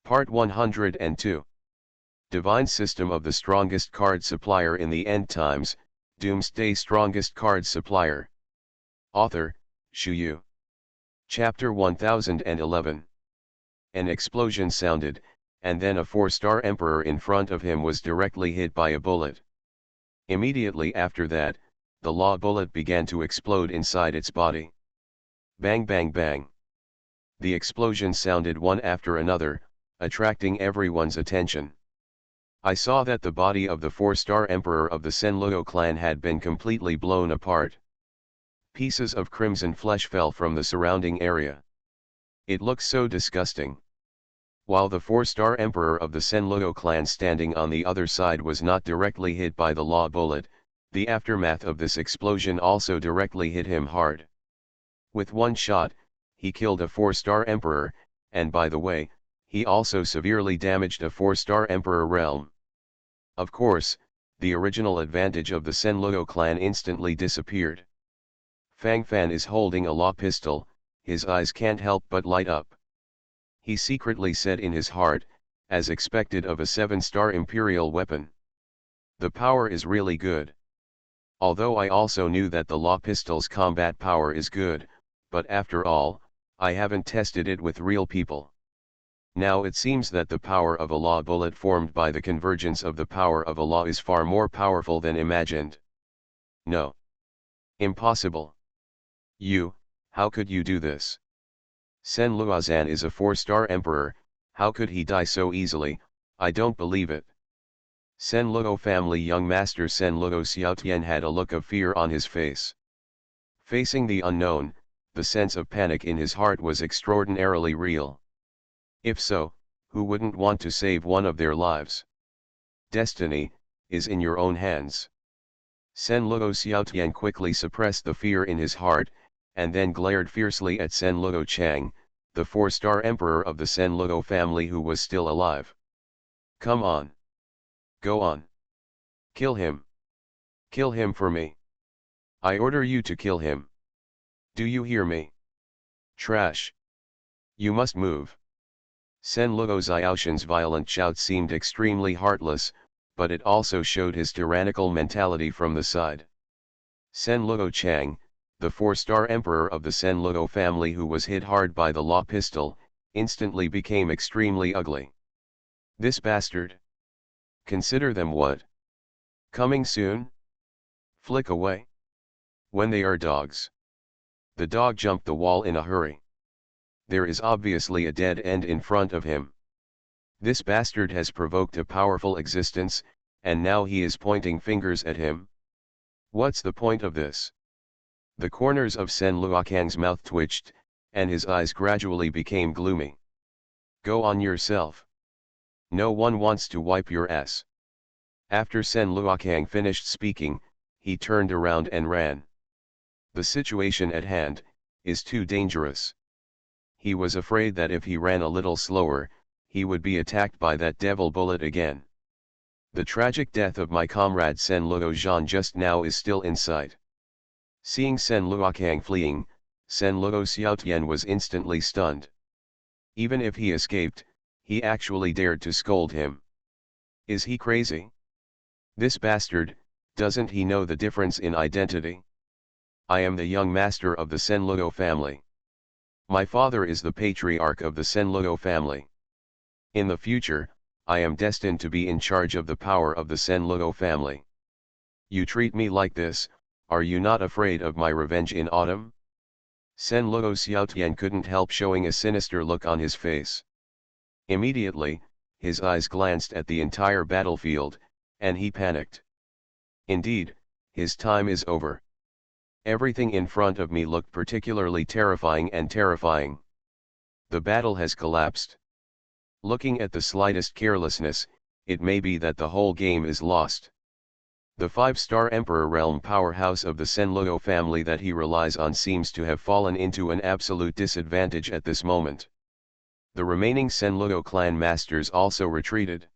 Part 102. Divine System of the Strongest Card Supplier in the End Times, Doomsday Strongest Card Supplier. Author, Shu Yu. Chapter 1011. An explosion sounded, and then a 4-star emperor in front of him was directly hit by a bullet. Immediately after that, the law bullet began to explode inside its body. Bang bang bang. The explosion sounded one after another, attracting everyone's attention. I saw that the body of the 4-star emperor of the Senluo clan had been completely blown apart. Pieces of crimson flesh fell from the surrounding area. It looked so disgusting. While the 4-star emperor of the Senluo clan standing on the other side was not directly hit by the law bullet, the aftermath of this explosion also directly hit him hard. With one shot, he killed a 4-star emperor, and by the way, he also severely damaged a 4-star emperor realm. Of course, the original advantage of the Senluo clan instantly disappeared. Fang Fan is holding a law pistol, his eyes can't help but light up. He secretly said in his heart, as expected of a 7-star imperial weapon. The power is really good. Although I also knew that the law pistol's combat power is good, but after all, I haven't tested it with real people. Now it seems that the power of a law bullet formed by the convergence of the power of a law is far more powerful than imagined. No. Impossible. How could you do this? Sen Luozan is a 4-star emperor, how could he die so easily? I don't believe it. Sen Luo family young master Sen Luo Xiaotian had a look of fear on his face. Facing the unknown, the sense of panic in his heart was extraordinarily real. If so, who wouldn't want to save one of their lives? Destiny is in your own hands. Sen Luo Xiaotian quickly suppressed the fear in his heart, and then glared fiercely at Sen Luo Chang, the 4-star emperor of the Sen Luo family who was still alive. Come on. Go on. Kill him. Kill him for me. I order you to kill him. Do you hear me? Trash. You must move. Sen Luo Xiaoshan's violent shout seemed extremely heartless, but it also showed his tyrannical mentality from the side. Sen Luo Chang, the 4-star emperor of the Sen Luo family who was hit hard by the law pistol, instantly became extremely ugly. This bastard. Consider them what? Coming soon? Flick away. When they are dogs. The dog jumped the wall in a hurry. There is obviously a dead end in front of him. This bastard has provoked a powerful existence, and now he is pointing fingers at him. What's the point of this? The corners of Sen Luokang's mouth twitched, and his eyes gradually became gloomy. Go on yourself. No one wants to wipe your ass. After Sen Luokang finished speaking, he turned around and ran. The situation at hand is too dangerous. He was afraid that if he ran a little slower, he would be attacked by that devil bullet again. The tragic death of my comrade Sen Luo Zhan just now is still in sight. Seeing Sen Luokang fleeing, Sen Luo Xiaotian was instantly stunned. Even if he escaped, he actually dared to scold him. Is he crazy? This bastard, doesn't he know the difference in identity? I am the young master of the Sen Luo family. My father is the patriarch of the Sen Luo family. In the future, I am destined to be in charge of the power of the Sen Luo family. You treat me like this, are you not afraid of my revenge in autumn? Sen Luo Xiaotian couldn't help showing a sinister look on his face. Immediately, his eyes glanced at the entire battlefield, and he panicked. Indeed, his time is over. Everything in front of me looked particularly terrifying and terrifying. The battle has collapsed. Looking at the slightest carelessness, it may be that the whole game is lost. The 5-star Emperor realm powerhouse of the Sen Luo family that he relies on seems to have fallen into an absolute disadvantage at this moment. The remaining Sen Luo clan masters also retreated.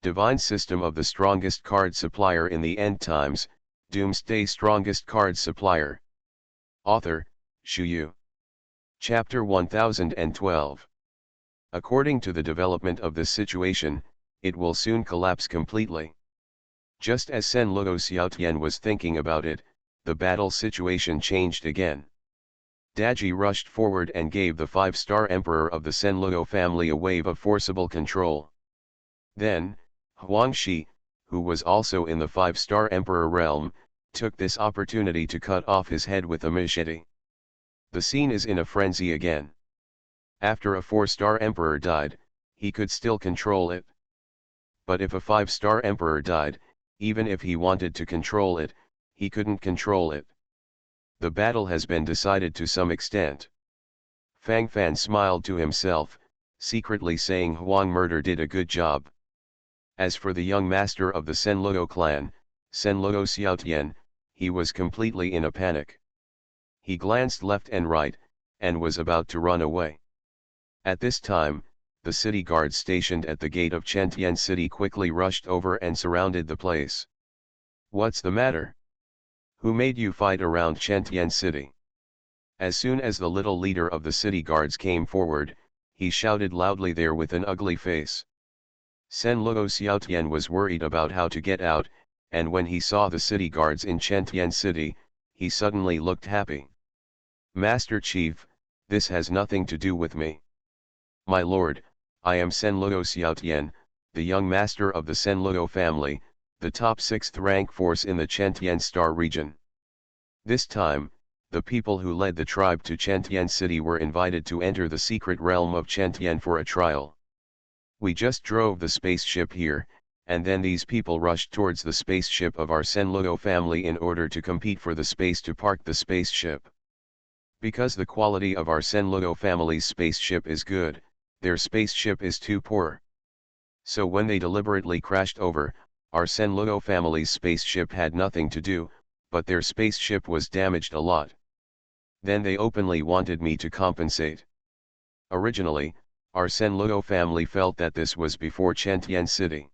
Divine System of the Strongest Card Supplier in the End Times, Doomsday Strongest Card Supplier. Author, Shu Yu. Chapter 1012. According to the development of this situation, it will soon collapse completely. Just as Sen Luo Xiaotian was thinking about it, the battle situation changed again. Daji rushed forward and gave the 5-star emperor of the Sen Luo family a wave of forcible control. Then, Huang Shi, who was also in the 5-star emperor realm, took this opportunity to cut off his head with a machete. The scene is in a frenzy again. After a 4-star emperor died, he could still control it. But if a 5-star emperor died, even if he wanted to control it, he couldn't control it. The battle has been decided to some extent. Fang Fan smiled to himself, secretly saying Huang murder did a good job. As for the young master of the Sen Luo clan, Sen Luo Xiaotian, he was completely in a panic. He glanced left and right, and was about to run away. At this time, the city guards stationed at the gate of Chentian City quickly rushed over and surrounded the place. "What's the matter? Who made you fight around Chentian City?" As soon as the little leader of the city guards came forward, he shouted loudly there with an ugly face. Sen Luo Xiaotian was worried about how to get out, and when he saw the city guards in Chentian City, he suddenly looked happy. "Master Chief, this has nothing to do with me. My lord, I am Sen Luo Xiaotian, the young master of the Sen Luo family, the top 6th rank force in the Chentian Star region. This time, the people who led the tribe to Chentian City were invited to enter the secret realm of Chentian for a trial. We just drove the spaceship here, and then these people rushed towards the spaceship of our Sen Luo family in order to compete for the space to park the spaceship. Because the quality of our Sen Luo family's spaceship is good, their spaceship is too poor. So when they deliberately crashed over, our Sen Luo family's spaceship had nothing to do, but their spaceship was damaged a lot. Then they openly wanted me to compensate. Originally, our Sen Luo family felt that this was before Chentian City.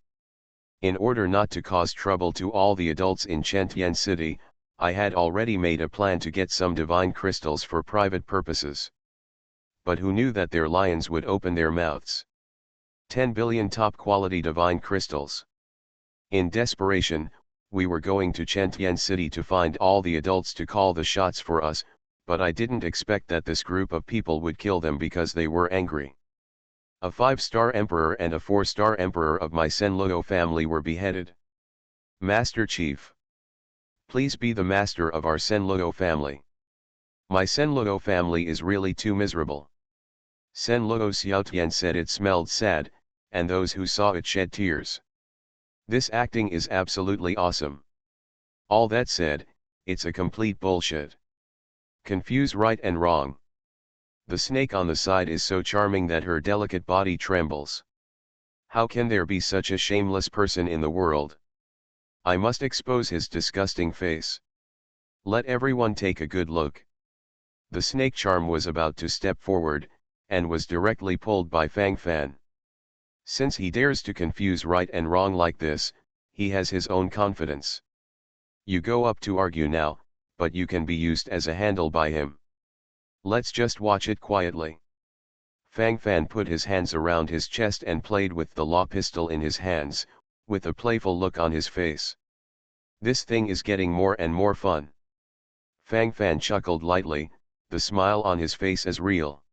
In order not to cause trouble to all the adults in Chentian City, I had already made a plan to get some divine crystals for private purposes. But who knew that their lions would open their mouths? 10 billion top-quality divine crystals. In desperation, we were going to Chentian City to find all the adults to call the shots for us, but I didn't expect that this group of people would kill them because they were angry. A 5-star emperor and a 4-star emperor of my Sen Luo family were beheaded. Master Chief, please be the master of our Sen Luo family. My Sen Luo family is really too miserable. Sen Luo Xiaotian said it smelled sad, and those who saw it shed tears. This acting is absolutely awesome. All that said, it's a complete bullshit. Confuse right and wrong. The snake on the side is so charming that her delicate body trembles. How can there be such a shameless person in the world? I must expose his disgusting face. Let everyone take a good look. The snake charm was about to step forward, and was directly pulled by Fang Fan. Since he dares to confuse right and wrong like this, he has his own confidence. You go up to argue now, but you can be used as a handle by him. Let's just watch it quietly. Fang Fan put his hands around his chest and played with the law pistol in his hands, with a playful look on his face. This thing is getting more and more fun. Fang Fan chuckled lightly, the smile on his face as real.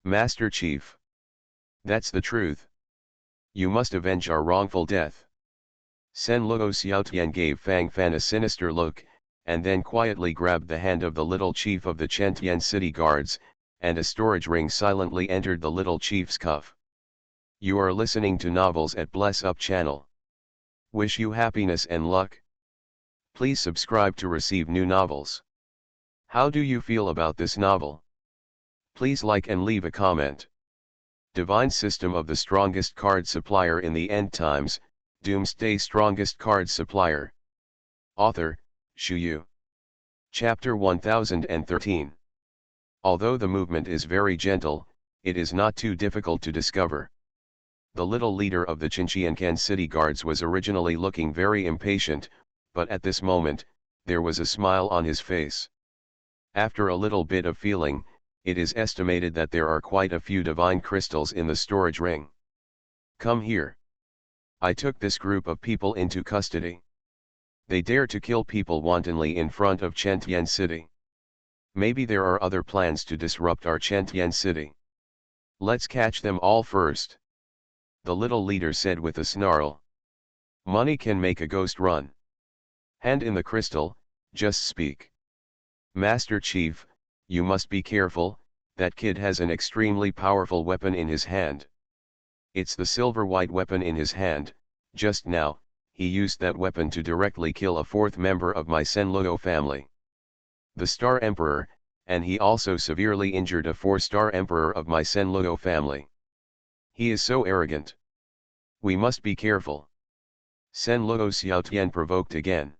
Master Chief. That's the truth. You must avenge our wrongful death. Sen Luo Xiaotian gave Fang Fan a sinister look, and then quietly grabbed the hand of the little chief of the Chentian City Guards, and a storage ring silently entered the little chief's cuff. You are listening to Novels at Bless Up channel. Wish you happiness and luck. Please subscribe to receive new novels. How do you feel about this novel? Please like and leave a comment. Divine System of the Strongest Card Supplier in the End Times, Doomsday Strongest Card Supplier. Author, Shu Yu. Chapter 1013. Although the movement is very gentle, it is not too difficult to discover. The little leader of the Chinchiancan City Guards was originally looking very impatient, but at this moment, there was a smile on his face. After a little bit of feeling, It is estimated that there are quite a few divine crystals in the storage ring. Come here. I took this group of people into custody. They dare to kill people wantonly in front of Chentian City. Maybe there are other plans to disrupt our Chentian City. Let's catch them all first. The little leader said with a snarl. Money can make a ghost run. Hand in the crystal, just speak. Master Chief, you must be careful, that kid has an extremely powerful weapon in his hand. It's the silver-white weapon in his hand. Just now, he used that weapon to directly kill a fourth member of my Senlogo family. The Star Emperor, and he also severely injured a 4-star Emperor of my Senlogo family. He is so arrogant. We must be careful. Senlogo Xiaotian provoked again.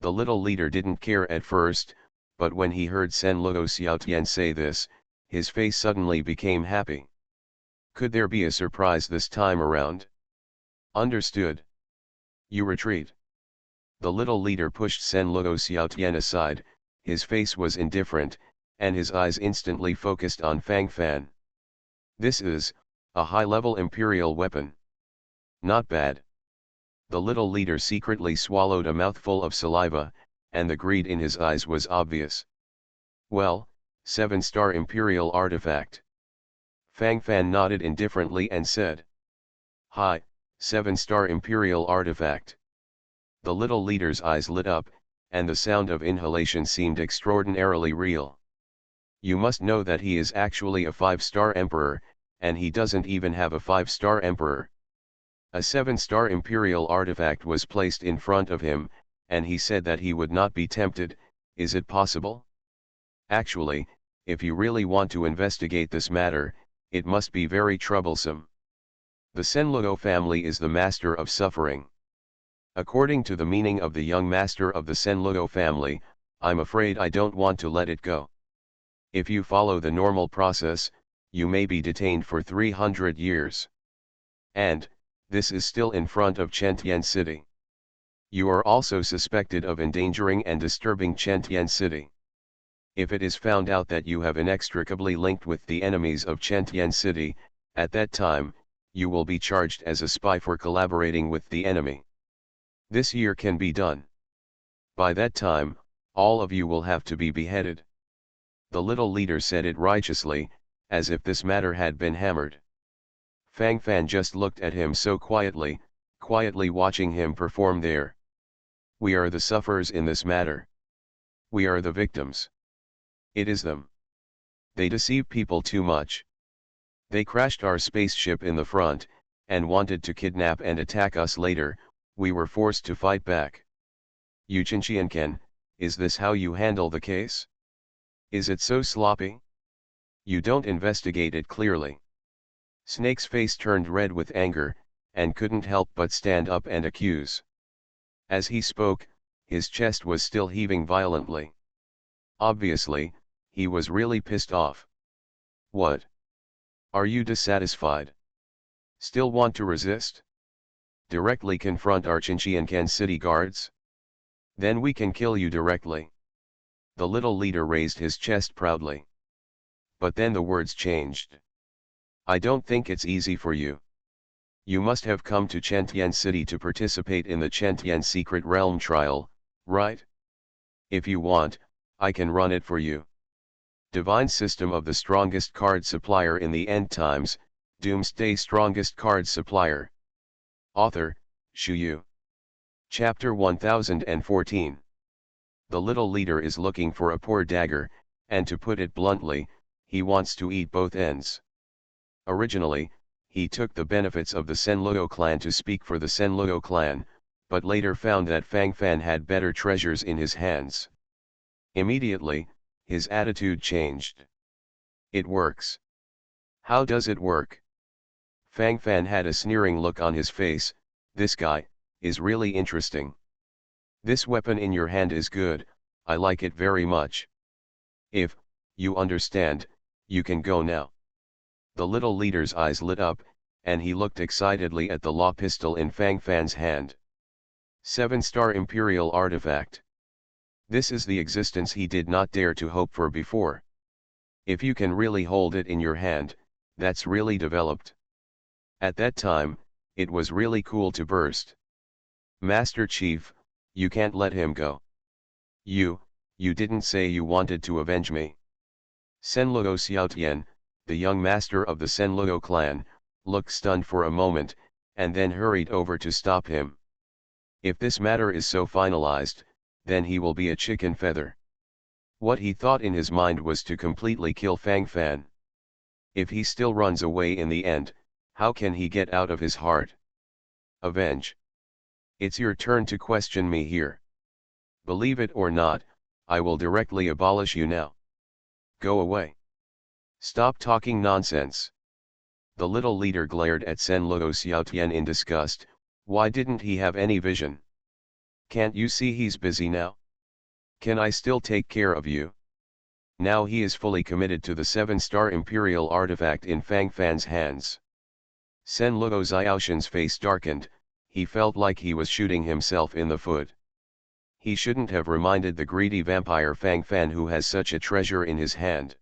The little leader didn't care at first, but when he heard Senlogo Xiaotian say this, his face suddenly became happy. Could there be a surprise this time around? Understood. You retreat. The little leader pushed Senlogo Xiaotian aside, his face was indifferent, and his eyes instantly focused on Fang Fan. This is a high-level imperial weapon. Not bad. The little leader secretly swallowed a mouthful of saliva, and the greed in his eyes was obvious. Well, 7-star imperial artifact. Fang Fan nodded indifferently and said. Hi, 7-star imperial artifact. The little leader's eyes lit up, and the sound of inhalation seemed extraordinarily real. You must know that he is actually a 5-star emperor, and he doesn't even have a 5-star emperor. A 7-star imperial artifact was placed in front of him, and he said that he would not be tempted. Is it possible? Actually, if you really want to investigate this matter, it must be very troublesome. The Senlogo family is the master of suffering. According to the meaning of the young master of the Senlogo family, I'm afraid I don't want to let it go. If you follow the normal process, you may be detained for 300 years. And, this is still in front of Chentian City. You are also suspected of endangering and disturbing Chentian City. If it is found out that you have inextricably linked with the enemies of Chentian City, at that time, you will be charged as a spy for collaborating with the enemy. This year can be done. By that time, all of you will have to be beheaded. The little leader said it righteously, as if this matter had been hammered. Fang Fan just looked at him so quietly watching him perform there. We are the sufferers in this matter. We are the victims. It is them. They deceive people too much. They crashed our spaceship in the front, and wanted to kidnap and attack us later. We were forced to fight back. Yu Qianqianken, is this how you handle the case? Is it so sloppy? You don't investigate it clearly. Snake's face turned red with anger, and couldn't help but stand up and accuse. As he spoke, his chest was still heaving violently. Obviously, he was really pissed off. What? Are you dissatisfied? Still want to resist? Directly confront our Qianqianken city guards? Then we can kill you directly. The little leader raised his chest proudly. But then the words changed. I don't think it's easy for you. You must have come to Chentian City to participate in the Chentian Secret Realm trial, right? If you want, I can run it for you. Divine System of the Strongest Card Supplier in the End Times, Doomsday Strongest Card Supplier. Author, Shu Yu. Chapter 1014. The little leader is looking for a poor dagger, and to put it bluntly, he wants to eat both ends. Originally, he took the benefits of the Senlogo clan to speak for the Senlogo clan, but later found that Fang Fan had better treasures in his hands. Immediately, his attitude changed. It works. How does it work? Fang Fan had a sneering look on his face. This guy is really interesting. This weapon in your hand is good, I like it very much. If you understand, you can go now. The little leader's eyes lit up, and he looked excitedly at the law pistol in Fang Fan's hand. 7-star Imperial Artifact. This is the existence he did not dare to hope for before. If you can really hold it in your hand, that's really developed. At that time, it was really cool to burst. Master Chief, you can't let him go. You didn't say you wanted to avenge me. Senluo Xiaotian, the young master of the Senluo clan, looked stunned for a moment, and then hurried over to stop him. If this matter is so finalized, then he will be a chicken feather. What he thought in his mind was to completely kill Fang Fan. If he still runs away in the end, how can he get out of his heart? Avenge. It's your turn to question me here. Believe it or not, I will directly abolish you now. Go away. Stop talking nonsense. The little leader glared at Senluo Xiaotian in disgust. Why didn't he have any vision? Can't you see he's busy now? Can I still take care of you? Now he is fully committed to the 7-star Imperial artifact in Fang Fan's hands. Senluo Xiaoshan's face darkened, he felt like he was shooting himself in the foot. He shouldn't have reminded the greedy vampire Fang Fan who has such a treasure in his hand.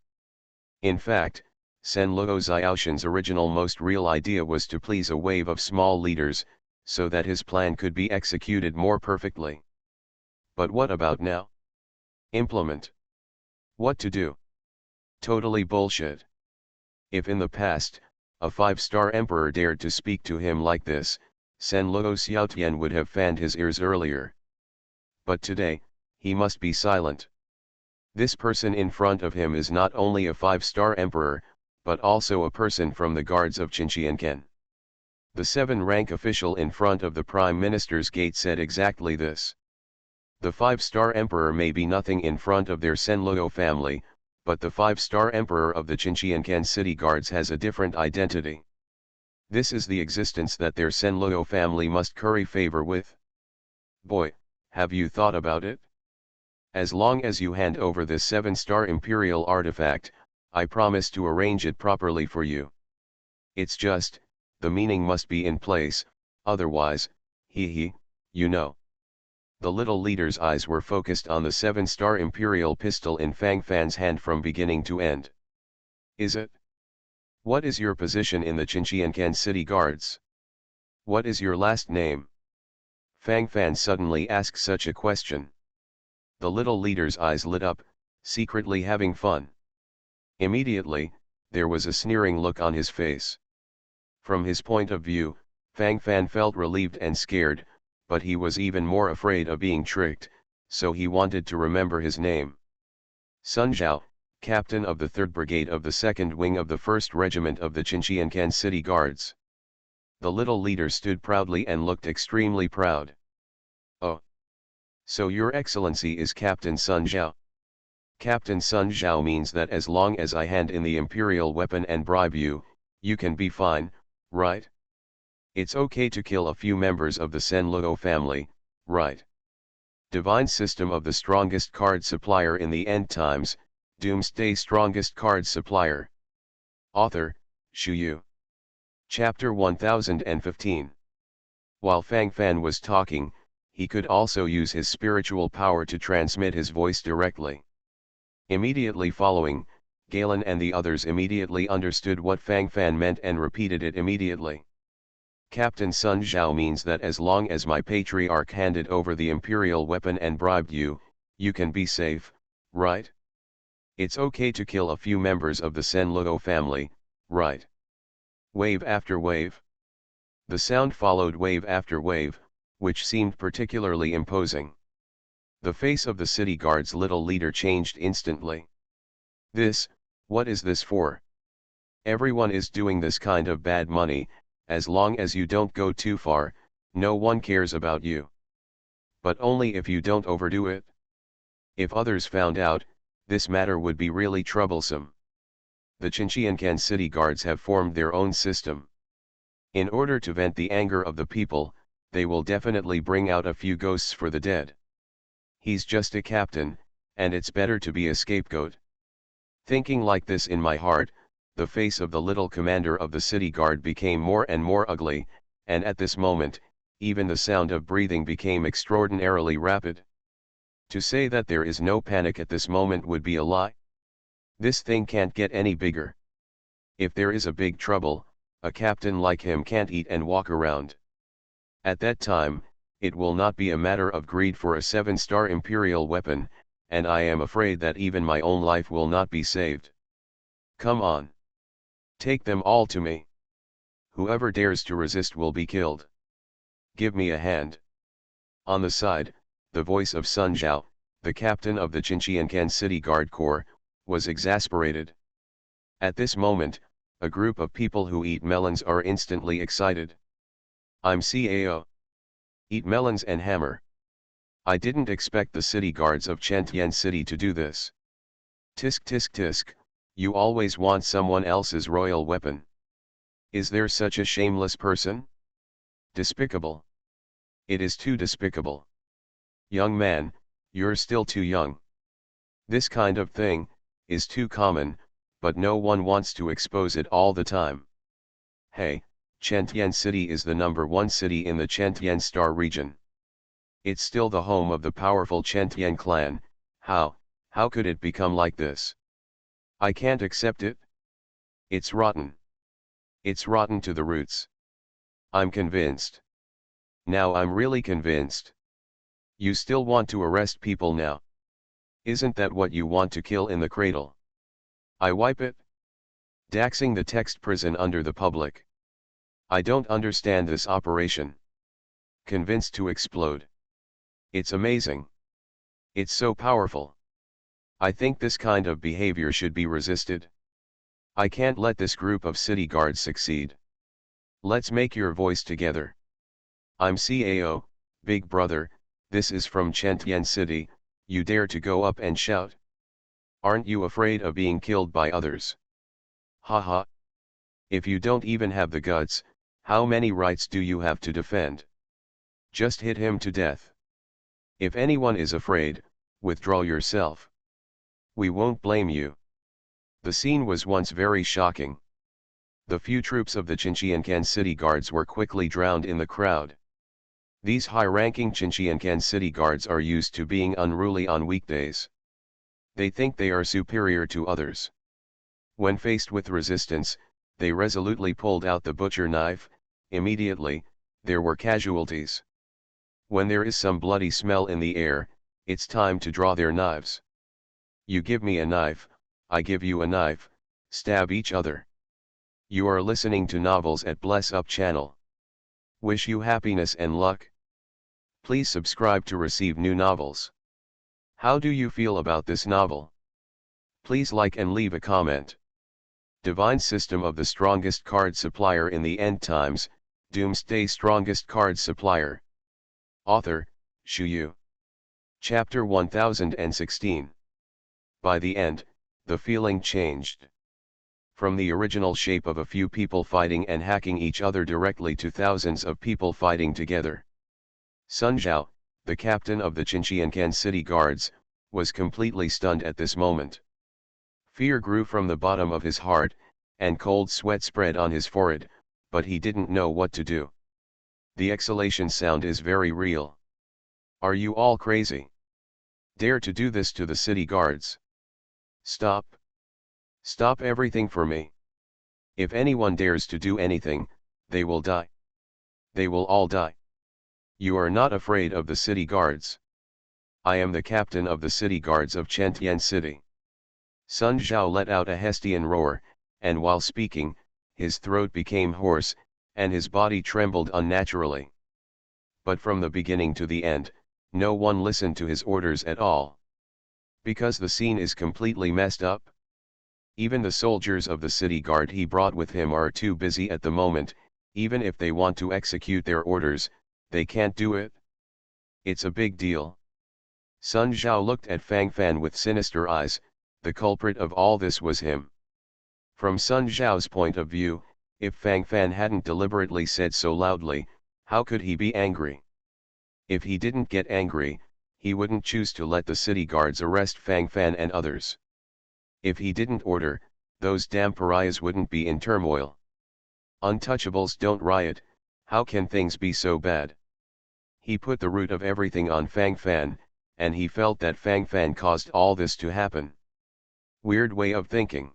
In fact, Senluo Xiaoshan's original most real idea was to please a wave of small leaders, so that his plan could be executed more perfectly. But what about now? Implement. What to do? Totally bullshit. If in the past, a 5-star emperor dared to speak to him like this, Senluo Xiaotian would have fanned his ears earlier. But today, he must be silent. This person in front of him is not only a 5-star emperor, but also a person from the guards of Qinqianken. The 7-rank official in front of the Prime Minister's gate said exactly this. The 5-star emperor may be nothing in front of their Senluo family, but the 5-star emperor of the Qinqianken city guards has a different identity. This is the existence that their Senluo family must curry favor with. Boy, have you thought about it? As long as you hand over this 7-star Imperial artifact, I promise to arrange it properly for you. It's just, the meaning must be in place, otherwise, you know. The little leader's eyes were focused on the 7-star Imperial pistol in Fang Fan's hand from beginning to end. Is it? What is your position in the Qinqianken city guards? What is your last name? Fang Fan suddenly asked such a question. The little leader's eyes lit up, secretly having fun. Immediately, there was a sneering look on his face. From his point of view, Fang Fan felt relieved and scared, but he was even more afraid of being tricked, so he wanted to remember his name. Sun Zhao, captain of the 3rd Brigade of the 2nd Wing of the 1st Regiment of the Qinqianken City Guards. The little leader stood proudly and looked extremely proud. Oh. So your excellency is Captain Sun Zhao. Captain Sun Zhao means that as long as I hand in the imperial weapon and bribe you, you can be fine, right? It's okay to kill a few members of the Senluo family, right? Divine System of the Strongest Card Supplier in the End Times, Doomsday Strongest Card Supplier. Author, Shu Yu. Chapter 1015. While Fang Fan was talking, he could also use his spiritual power to transmit his voice directly. Immediately following, Galen and the others immediately understood what Fang Fan meant and repeated it immediately. Captain Sun Zhao means that as long as my patriarch handed over the imperial weapon and bribed you, you can be safe, right? It's okay to kill a few members of the Senluo family, right? Wave after wave. The sound followed wave after wave, which seemed particularly imposing. The face of the city guard's little leader changed instantly. What is this for? Everyone is doing this kind of bad money. As long as you don't go too far, no one cares about you. But only if you don't overdo it. If others found out, this matter would be really troublesome. The Qinqianken city guards have formed their own system. In order to vent the anger of the people, they will definitely bring out a few ghosts for the dead. He's just a captain, and it's better to be a scapegoat. Thinking like this in my heart, the face of the little commander of the city guard became more and more ugly, and at this moment, even the sound of breathing became extraordinarily rapid. To say that there is no panic at this moment would be a lie. This thing can't get any bigger. If there is a big trouble, a captain like him can't eat and walk around. At that time, it will not be a matter of greed for a 7-star Imperial weapon, and I am afraid that even my own life will not be saved. Come on. Take them all to me. Whoever dares to resist will be killed. Give me a hand. On the side, the voice of Sun Zhao, the captain of the Qinqiancan City Guard Corps, was exasperated. At this moment, a group of people who eat melons are instantly excited. I'm CAO. Eat melons and hammer. I didn't expect the city guards of Chentian City to do this. Tisk tisk tisk, you always want someone else's royal weapon. Is there such a shameless person? Despicable. It is too despicable. Young man, you're still too young. This kind of thing is too common, but no one wants to expose it all the time. Hey, Chentian City is the #1 city in the Chentian Star region. It's still the home of the powerful Chentian clan. How could it become like this? I can't accept it. It's rotten. It's rotten to the roots. I'm convinced. Now I'm really convinced. You still want to arrest people now? Isn't that what you want, to kill in the cradle? I wipe it? Daxing the text prison under the public. I don't understand this operation. Convinced to explode. It's amazing. It's so powerful. I think this kind of behavior should be resisted. I can't let this group of city guards succeed. Let's make your voice together. I'm CAO, Big Brother, this is from Chentian City, you dare to go up and shout? Aren't you afraid of being killed by others? Haha. If you don't even have the guts, how many rights do you have to defend? Just hit him to death. If anyone is afraid, withdraw yourself. We won't blame you. The scene was once very shocking. The few troops of the Qinqiancan City Guards were quickly drowned in the crowd. These high-ranking Qinqiancan City Guards are used to being unruly on weekdays. They think they are superior to others. When faced with resistance, they resolutely pulled out the butcher knife. Immediately, there were casualties. When there is some bloody smell in the air, it's time to draw their knives. You give me a knife, I give you a knife, stab each other. You are listening to Novels at Bless Up channel. Wish you happiness and luck. Please subscribe to receive new novels. How do you feel about this novel? Please like and leave a comment. Divine System of the Strongest Card Supplier in the End Times, Doomsday Strongest Card Supplier. Author, Shu Yu. Chapter 1016. By the end, the feeling changed. From the original shape of a few people fighting and hacking each other directly to thousands of people fighting together. Sun Zhao, the captain of the Qinqiancan City Guards, was completely stunned at this moment. Fear grew from the bottom of his heart, and cold sweat spread on his forehead, but he didn't know what to do. The exhalation sound is very real. Are you all crazy? Dare to do this to the city guards? Stop. Stop everything for me. If anyone dares to do anything, they will die. They will all die. You are not afraid of the city guards. I am the captain of the city guards of Chentian City. Sun Zhao let out a Hestian roar, and while speaking, his throat became hoarse, and his body trembled unnaturally. But from the beginning to the end, no one listened to his orders at all. Because the scene is completely messed up. Even the soldiers of the city guard he brought with him are too busy at the moment. Even if they want to execute their orders, they can't do it. It's a big deal. Sun Zhao looked at Fang Fan with sinister eyes. The culprit of all this was him. From Sun Zhao's point of view, if Fang Fan hadn't deliberately said so loudly, how could he be angry? If he didn't get angry, he wouldn't choose to let the city guards arrest Fang Fan and others. If he didn't order, those damn pariahs wouldn't be in turmoil. Untouchables don't riot, how can things be so bad? He put the root of everything on Fang Fan, and he felt that Fang Fan caused all this to happen. Weird way of thinking.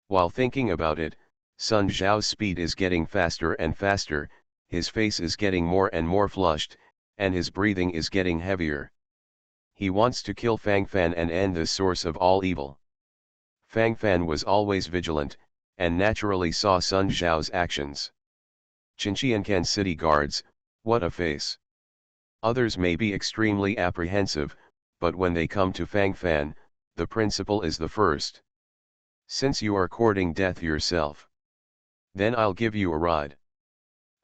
While thinking about it, Sun Zhao's speed is getting faster and faster, his face is getting more and more flushed, and his breathing is getting heavier. He wants to kill Fang Fan and end this source of all evil. Fang Fan was always vigilant, and naturally saw Sun Zhao's actions. Qinqiancan city guards, what a face. Others may be extremely apprehensive, but when they come to Fang Fan, the principal is the first. Since you are courting death yourself, then I'll give you a ride.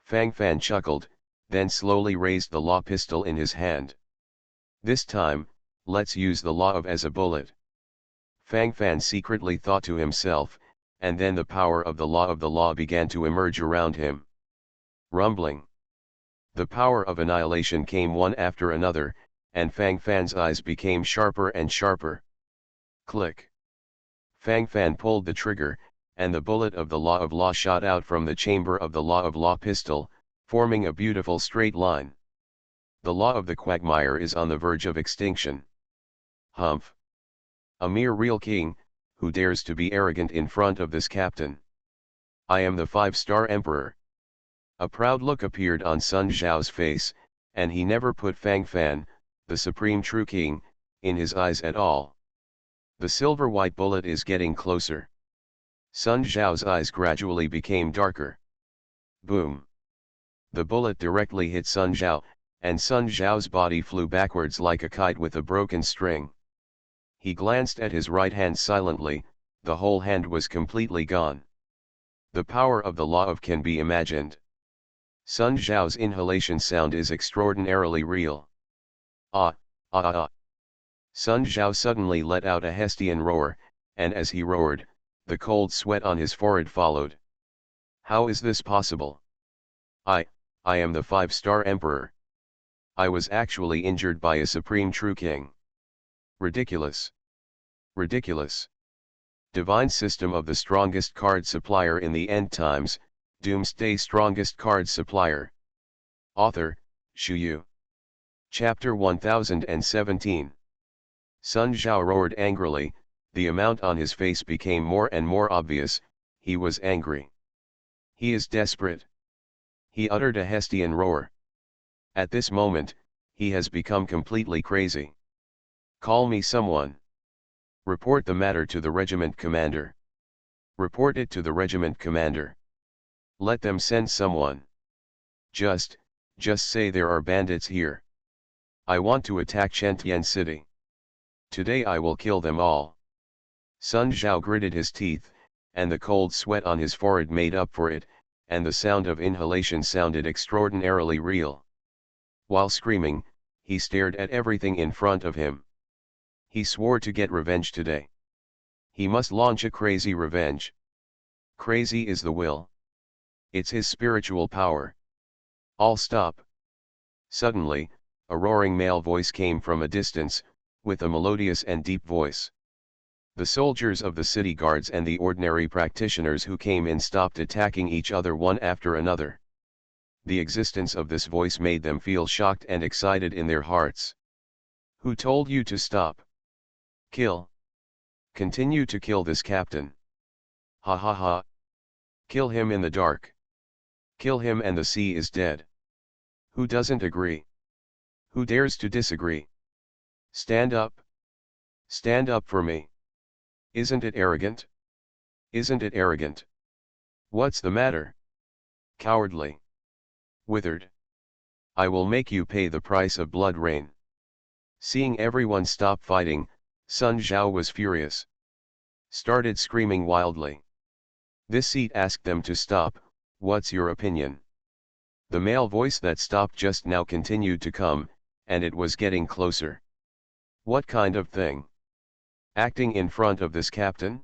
Fang Fan chuckled, then slowly raised the law pistol in his hand. This time, let's use the law of as a bullet. Fang Fan secretly thought to himself, and then the power of the law began to emerge around him. Rumbling. The power of annihilation came one after another, and Fang Fan's eyes became sharper and sharper. Click. Fang Fan pulled the trigger, and the bullet of the law shot out from the chamber of the law pistol, forming a beautiful straight line. The law of the quagmire is on the verge of extinction. Humph. A mere real king, who dares to be arrogant in front of this captain? I am the 5-star emperor. A proud look appeared on Sun Zhao's face, and he never put Fang Fan, the supreme true king, in his eyes at all. The silver-white bullet is getting closer. Sun Zhao's eyes gradually became darker. Boom. The bullet directly hit Sun Zhao, and Sun Zhao's body flew backwards like a kite with a broken string. He glanced at his right hand silently, the whole hand was completely gone. The power of the law of can be imagined. Sun Zhao's inhalation sound is extraordinarily real. Ah, ah ah ah. Sun Zhao suddenly let out a Hestian roar, and as he roared, the cold sweat on his forehead followed. How is this possible? I am the 5-star emperor. I was actually injured by a supreme true king. Ridiculous. Ridiculous. Divine system of the strongest card supplier in the end times, Doomsday strongest card supplier. Author, Xu Yu. Chapter 1017. Sun Zhao roared angrily, the amount on his face became more and more obvious, he was angry. He is desperate. He uttered a Hestian roar. At this moment, he has become completely crazy. Call me someone. Report the matter to the regiment commander. Report it to the regiment commander. Let them send someone. Just say there are bandits here. I want to attack Shentian city. Today I will kill them all. Sun Zhao gritted his teeth, and the cold sweat on his forehead made up for it, and the sound of inhalation sounded extraordinarily real. While screaming, he stared at everything in front of him. He swore to get revenge today. He must launch a crazy revenge. Crazy is the will. It's his spiritual power. All stop. Suddenly, a roaring male voice came from a distance, with a melodious and deep voice. The soldiers of the city guards and the ordinary practitioners who came in stopped attacking each other one after another. The existence of this voice made them feel shocked and excited in their hearts. Who told you to stop? Kill. Continue to kill this captain. Ha ha ha. Kill him in the dark. Kill him and the sea is dead. Who doesn't agree? Who dares to disagree? Stand up. Stand up for me. Isn't it arrogant? Isn't it arrogant? What's the matter? Cowardly. Withered. I will make you pay the price of blood rain. Seeing everyone stop fighting, Sun Zhao was furious. Started screaming wildly. This seat asked them to stop, what's your opinion? The male voice that stopped just now continued to come, and it was getting closer. What kind of thing? Acting in front of this captain?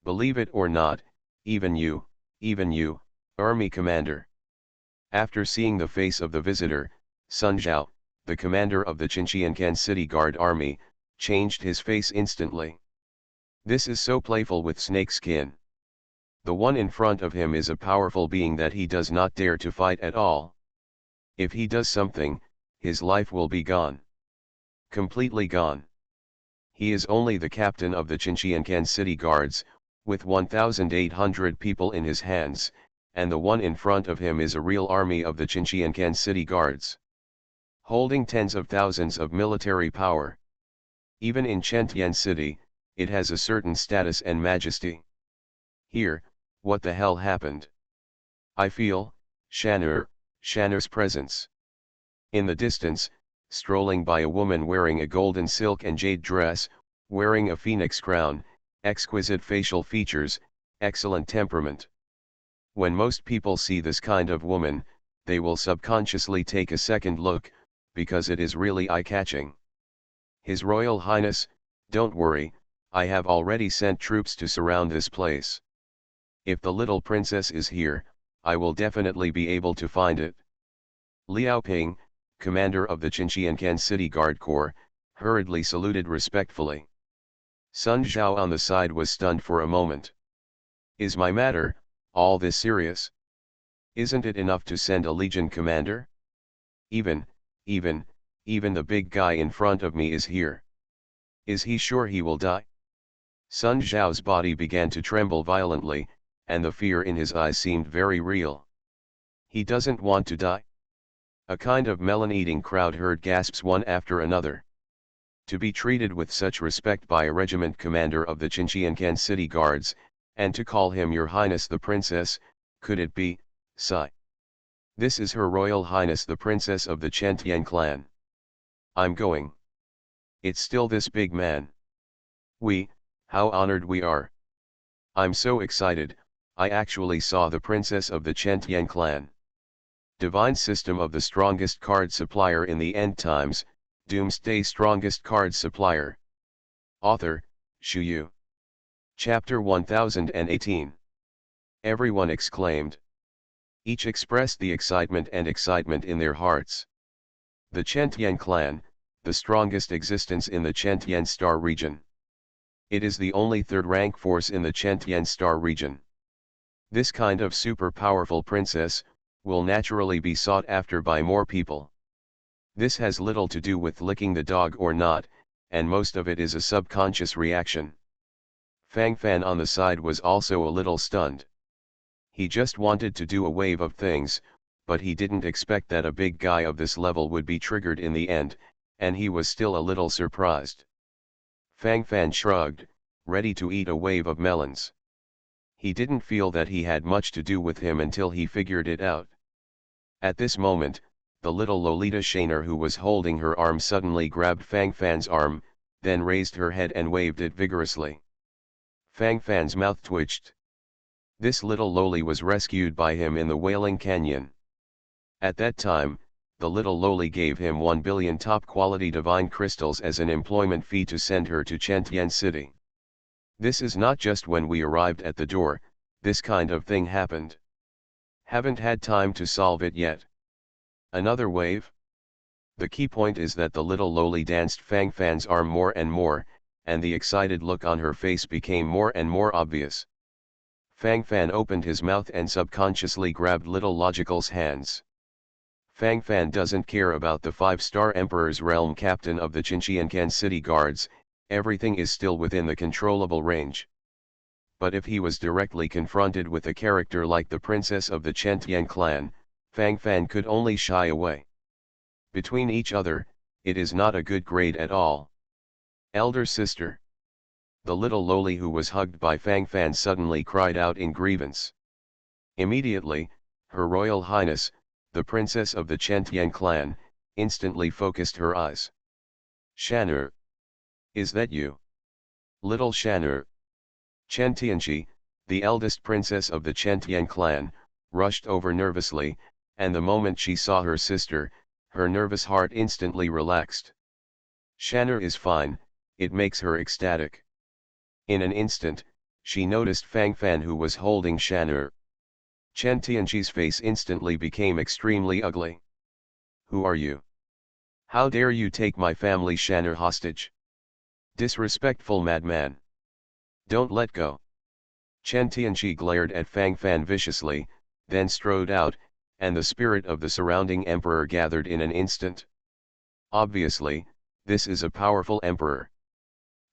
Believe it or not, even you, army commander. After seeing the face of the visitor, Sun Zhao, the commander of the Qinqiancan City Guard Army, changed his face instantly. This is so playful with snake skin. The one in front of him is a powerful being that he does not dare to fight at all. If he does something, his life will be gone. Completely gone. He is only the captain of the Chinchiancan city guards, with 1,800 people in his hands, and the one in front of him is a real army of the Chinchiancan city guards, holding tens of thousands of military power. Even in Chentian City, it has a certain status and majesty. Here, what the hell happened? I feel Shanner's presence. In the distance, strolling by a woman wearing a golden silk and jade dress, wearing a phoenix crown, exquisite facial features, excellent temperament. When most people see this kind of woman, they will subconsciously take a second look, because it is really eye-catching. His Royal Highness, don't worry, I have already sent troops to surround this place. If the little princess is here, I will definitely be able to find it. Liao Ping, commander of the Chinchiancan City Guard Corps, hurriedly saluted respectfully. Sun Zhao on the side was stunned for a moment. Is my matter all this serious? Isn't it enough to send a legion commander? Even the big guy in front of me is here. Is he sure he will die? Sun Zhao's body began to tremble violently, and the fear in his eyes seemed very real. He doesn't want to die? A kind of melon-eating crowd heard gasps one after another. To be treated with such respect by a regiment commander of the Chinchiancan City Guards, and to call him Your Highness the Princess, could it be, Sci? This is Her Royal Highness the Princess of the Chentian clan. I'm going. It's still this big man. How honored we are. I'm so excited, I actually saw the princess of the Chentian clan. Divine system of the strongest card supplier in the end times, Doomsday strongest card supplier. Author, Shu Yu. Chapter 1018. Everyone exclaimed. Each expressed the excitement in their hearts. The Chentian clan, the strongest existence in the Chentian Star region. It is the only third-rank force in the Chentian Star region. This kind of super powerful princess will naturally be sought after by more people. This has little to do with licking the dog or not, and most of it is a subconscious reaction. Fang Fan on the side was also a little stunned. He just wanted to do a wave of things, but he didn't expect that a big guy of this level would be triggered in the end, and he was still a little surprised. Fang Fan shrugged, ready to eat a wave of melons. He didn't feel that he had much to do with him until he figured it out. At this moment, the little Lolita Shaner who was holding her arm suddenly grabbed Fang Fan's arm, then raised her head and waved it vigorously. Fang Fan's mouth twitched. This little loli was rescued by him in the Wailing Canyon. At that time, the little loli gave him 1 billion top-quality divine crystals as an employment fee to send her to Chentian City. This is not just when we arrived at the door, this kind of thing happened. Haven't had time to solve it yet. Another wave? The key point is that the little loli danced Fang Fan's arm more and more, and the excited look on her face became more and more obvious. Fang Fan opened his mouth and subconsciously grabbed little Logical's hands. Fang Fan doesn't care about the 5-star Emperor's realm captain of the Chinchiancan City Guards, everything is still within the controllable range. But if he was directly confronted with a character like the princess of the Chentian clan, Fang Fan could only shy away. Between each other, it is not a good grade at all. Elder sister. The little loli who was hugged by Fang Fan suddenly cried out in grievance. Immediately, Her Royal Highness, the princess of the Chentian clan, instantly focused her eyes. Shanner. Is that you? Little Shanner. Chen Tianchi, the eldest princess of the Chentian clan, rushed over nervously, and the moment she saw her sister, her nervous heart instantly relaxed. Shanner is fine, it makes her ecstatic. In an instant, she noticed Fang Fan who was holding Shanner. Chen Tianchi's face instantly became extremely ugly. Who are you? How dare you take my family Shanner hostage? Disrespectful madman. Don't let go. Chen Tianchi glared at Fang Fan viciously, then strode out, and the spirit of the surrounding emperor gathered in an instant. Obviously, this is a powerful emperor.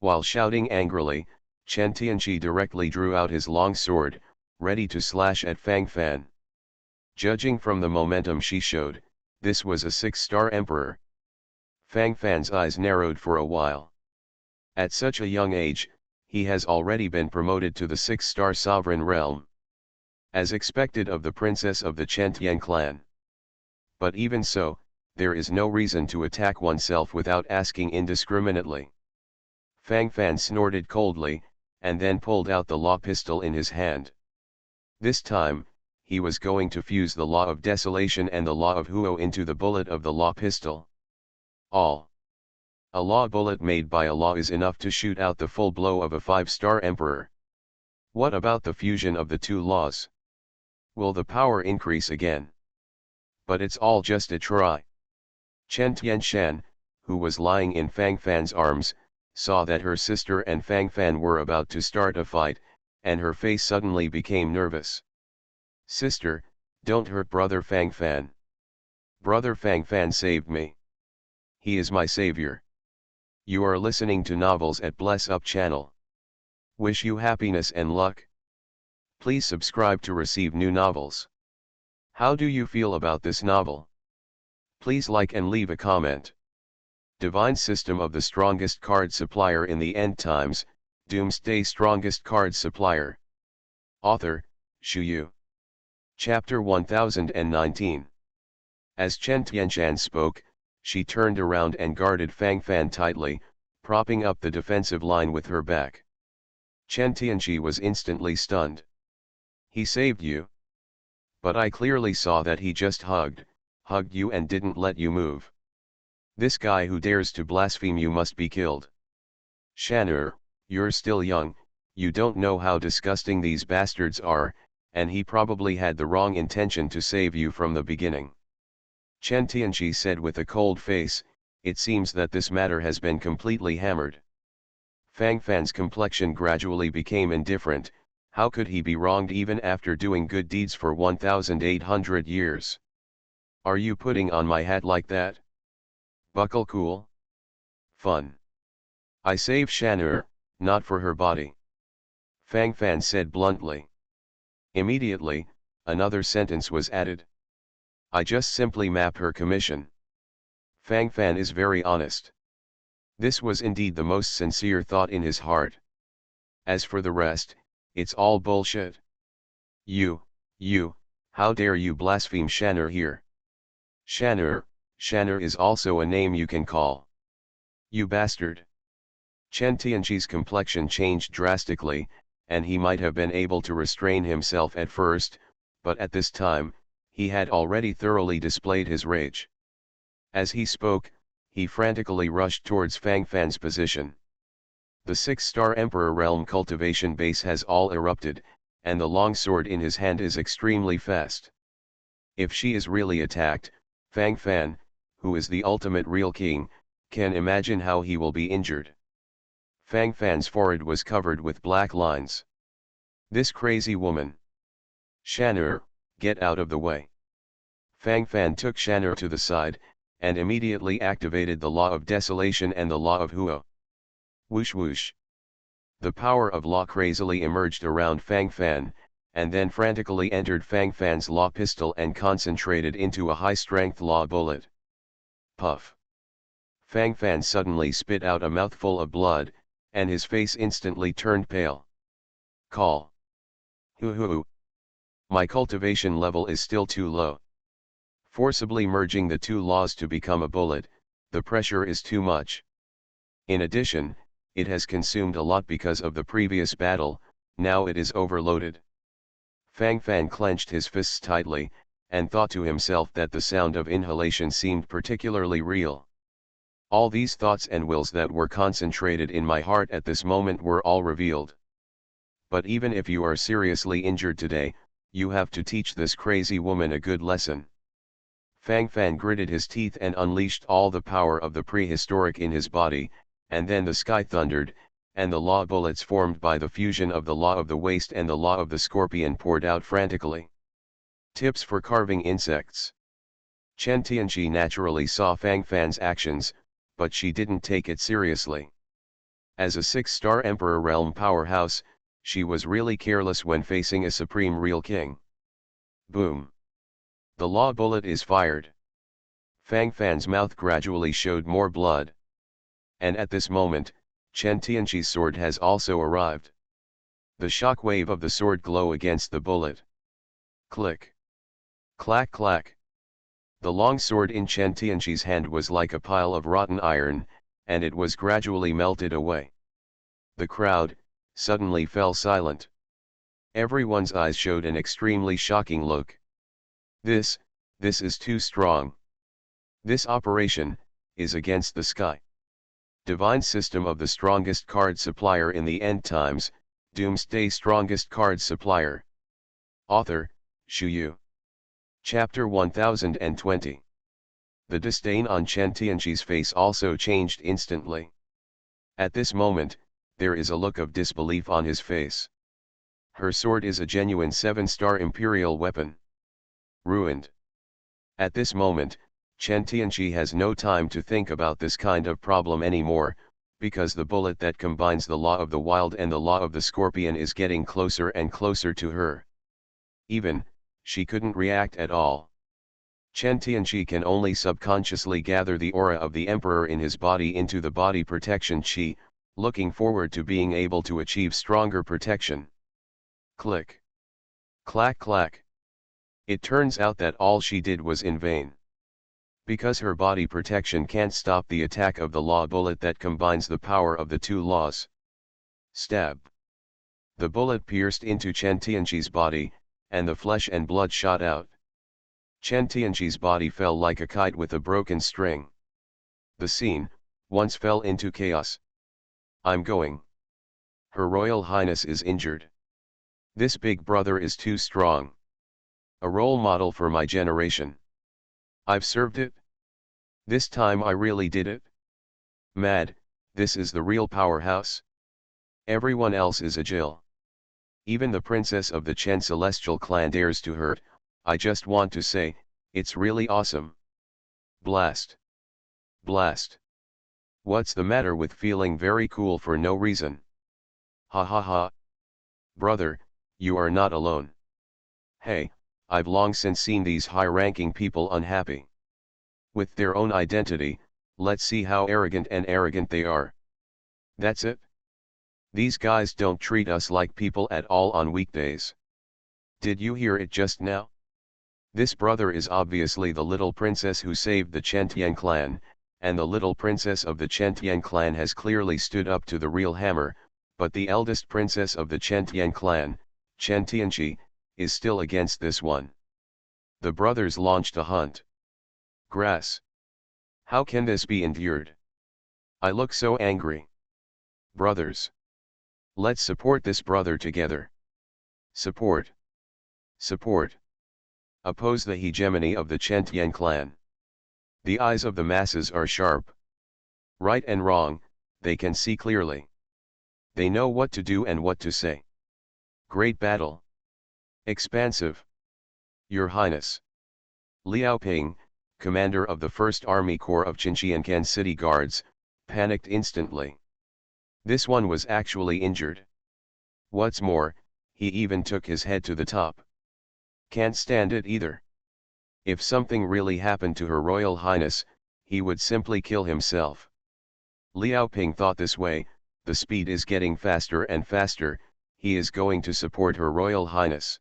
While shouting angrily, Chen Tianqi directly drew out his long sword, ready to slash at Fang Fan. Judging from the momentum she showed, this was a 6-star emperor. Fang Fan's eyes narrowed for a while. At such a young age, he has already been promoted to the 6-star sovereign realm. As expected of the princess of the Chen Tian clan. But even so, there is no reason to attack oneself without asking indiscriminately. Fang Fan snorted coldly, and then pulled out the law pistol in his hand. This time, he was going to fuse the law of desolation and the law of Huo into the bullet of the law pistol. A law bullet made by a law is enough to shoot out the full blow of a 5-star emperor. What about the fusion of the two laws? Will the power increase again? But it's all just a try. Chen Tianshan, who was lying in Fang Fan's arms, saw that her sister and Fang Fan were about to start a fight, and her face suddenly became nervous. Sister, don't hurt brother Fang Fan. Brother Fang Fan saved me. He is my savior. You are listening to novels at Bless Up channel. Wish you happiness and luck. Please subscribe to receive new novels. How do you feel about this novel? Please like and leave a comment. Divine System of the Strongest Card Supplier in the End Times, Doomsday Strongest Card Supplier. Author, Shu Yu. Chapter 1019. As Chen Tianshan spoke, she turned around and guarded Fang Fan tightly, propping up the defensive line with her back. Chen Tianqi was instantly stunned. He saved you. But I clearly saw that he just hugged you and didn't let you move. This guy who dares to blaspheme you must be killed. Shan'er, you're still young, you don't know how disgusting these bastards are, and he probably had the wrong intention to save you from the beginning. Chen Tianqi said with a cold face, it seems that this matter has been completely hammered. Fang Fan's complexion gradually became indifferent. How could he be wronged even after doing good deeds for 1,800 years? Are you putting on my hat like that? Buckle cool? Fun. I saved Shan'er, not for her body. Fang Fan said bluntly. Immediately, another sentence was added. I just simply map her commission. Fang Fan is very honest. This was indeed the most sincere thought in his heart. As for the rest, it's all bullshit. You, how dare you blaspheme Shan'er here? Shan'er is also a name you can call. You bastard. Chen Tianqi's complexion changed drastically, and he might have been able to restrain himself at first, but at this time, he had already thoroughly displayed his rage. As he spoke, he frantically rushed towards Fang Fan's position. The 6-star Emperor Realm cultivation base has all erupted, and the long sword in his hand is extremely fast. If she is really attacked, Fang Fan, who is the ultimate real king, can imagine how he will be injured. Fang Fan's forehead was covered with black lines. This crazy woman. Shan'er, get out of the way. Fang Fan took Shan'er to the side, and immediately activated the Law of Desolation and the Law of Huo. Whoosh whoosh. The power of law crazily emerged around Fang Fan, and then frantically entered Fang Fan's law pistol and concentrated into a high-strength law bullet. Puff. Fang Fan suddenly spit out a mouthful of blood, and his face instantly turned pale. Call. Hoo. My cultivation level is still too low. Forcibly merging the two laws to become a bullet, the pressure is too much. In addition, it has consumed a lot because of the previous battle, now it is overloaded. Fang Fan clenched his fists tightly, and thought to himself that the sound of inhalation seemed particularly real. All these thoughts and wills that were concentrated in my heart at this moment were all revealed. But even if you are seriously injured today, you have to teach this crazy woman a good lesson. Fang Fan gritted his teeth and unleashed all the power of the prehistoric in his body, and then the sky thundered, and the law bullets formed by the fusion of the law of the waste and the law of the scorpion poured out frantically. Tips for carving insects. Chen Tianqi naturally saw Fang Fan's actions, but she didn't take it seriously. As a 6-star Emperor realm powerhouse, she was really careless when facing a supreme real king. Boom. The law bullet is fired. Fang Fan's mouth gradually showed more blood. And at this moment, Chen Tianqi's sword has also arrived. The shock wave of the sword glow against the bullet. Click. Clack clack. The long sword in Chen Tianqi's hand was like a pile of rotten iron, and it was gradually melted away. The crowd suddenly fell silent. Everyone's eyes showed an extremely shocking look. This is too strong. This operation is against the sky. Divine system of the strongest card supplier in the end times, Doomsday strongest card supplier. Author, Shu Yu. Chapter 1020. The disdain on Chen Tianqi's face also changed instantly. At this moment, there is a look of disbelief on his face. Her sword is a genuine 7-star imperial weapon. Ruined. At this moment, Chen Tianqi has no time to think about this kind of problem anymore, because the bullet that combines the law of the wild and the law of the scorpion is getting closer and closer to her. Even, she couldn't react at all. Chen Tianqi can only subconsciously gather the aura of the emperor in his body into the body protection chi, looking forward to being able to achieve stronger protection. Click. Clack clack. It turns out that all she did was in vain. Because her body protection can't stop the attack of the law bullet that combines the power of the two laws. Stab. The bullet pierced into Chen Tianqi's body, and the flesh and blood shot out. Chen Tianqi's body fell like a kite with a broken string. The scene once fell into chaos. I'm going. Her Royal Highness is injured. This big brother is too strong. A role model for my generation. I've served it. This time I really did it. Mad, this is the real powerhouse. Everyone else is a Jill. Even the princess of the Chen celestial clan dares to her. I just want to say, it's really awesome. Blast. Blast. What's the matter with feeling very cool for no reason? Ha ha ha. Brother, you are not alone. Hey, I've long since seen these high-ranking people unhappy. With their own identity, let's see how arrogant they are. That's it? These guys don't treat us like people at all on weekdays. Did you hear it just now? This brother is obviously the little princess who saved the Chen Tian clan, and the little princess of the Chen Tian clan has clearly stood up to the real hammer, but the eldest princess of the Chen Tian clan, Chen Tianqi, is still against this one. The brothers launched a hunt. Grass. How can this be endured? I look so angry. Brothers. Let's support this brother together. Support. Support. Oppose the hegemony of the Chen Tian clan. The eyes of the masses are sharp. Right and wrong, they can see clearly. They know what to do and what to say. Great battle. Expansive. Your Highness. Liao Ping, commander of the 1st Army Corps of Qinjiancan City Guards, panicked instantly. This one was actually injured. What's more, he even took his head to the top. Can't stand it either. If something really happened to Her Royal Highness, he would simply kill himself. Liao Ping thought this way, the speed is getting faster and faster, he is going to support Her Royal Highness.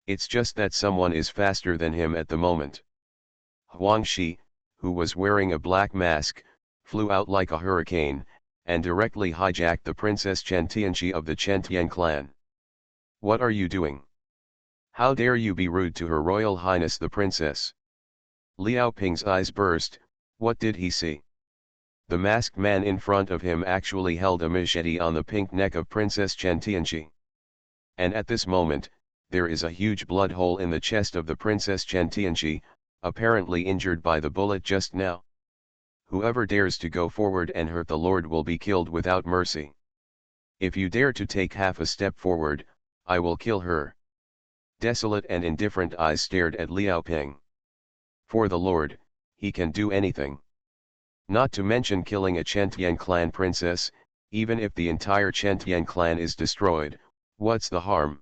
It's just that someone is faster than him at the moment. Huang Shi, who was wearing a black mask, flew out like a hurricane, and directly hijacked the Princess Chen Tianqi of the Chen Tian clan. What are you doing? How dare you be rude to Her Royal Highness the Princess? Liao Ping's eyes burst. What did he see? The masked man in front of him actually held a machete on the pink neck of Princess Chen Tianqi. And at this moment, there is a huge blood hole in the chest of the Princess Chen Tianqi, apparently injured by the bullet just now. Whoever dares to go forward and hurt the Lord will be killed without mercy. If you dare to take half a step forward, I will kill her. Desolate and indifferent eyes stared at Liao Ping. For the Lord, he can do anything. Not to mention killing a Chen Tian clan princess, even if the entire Chen Tian clan is destroyed, what's the harm?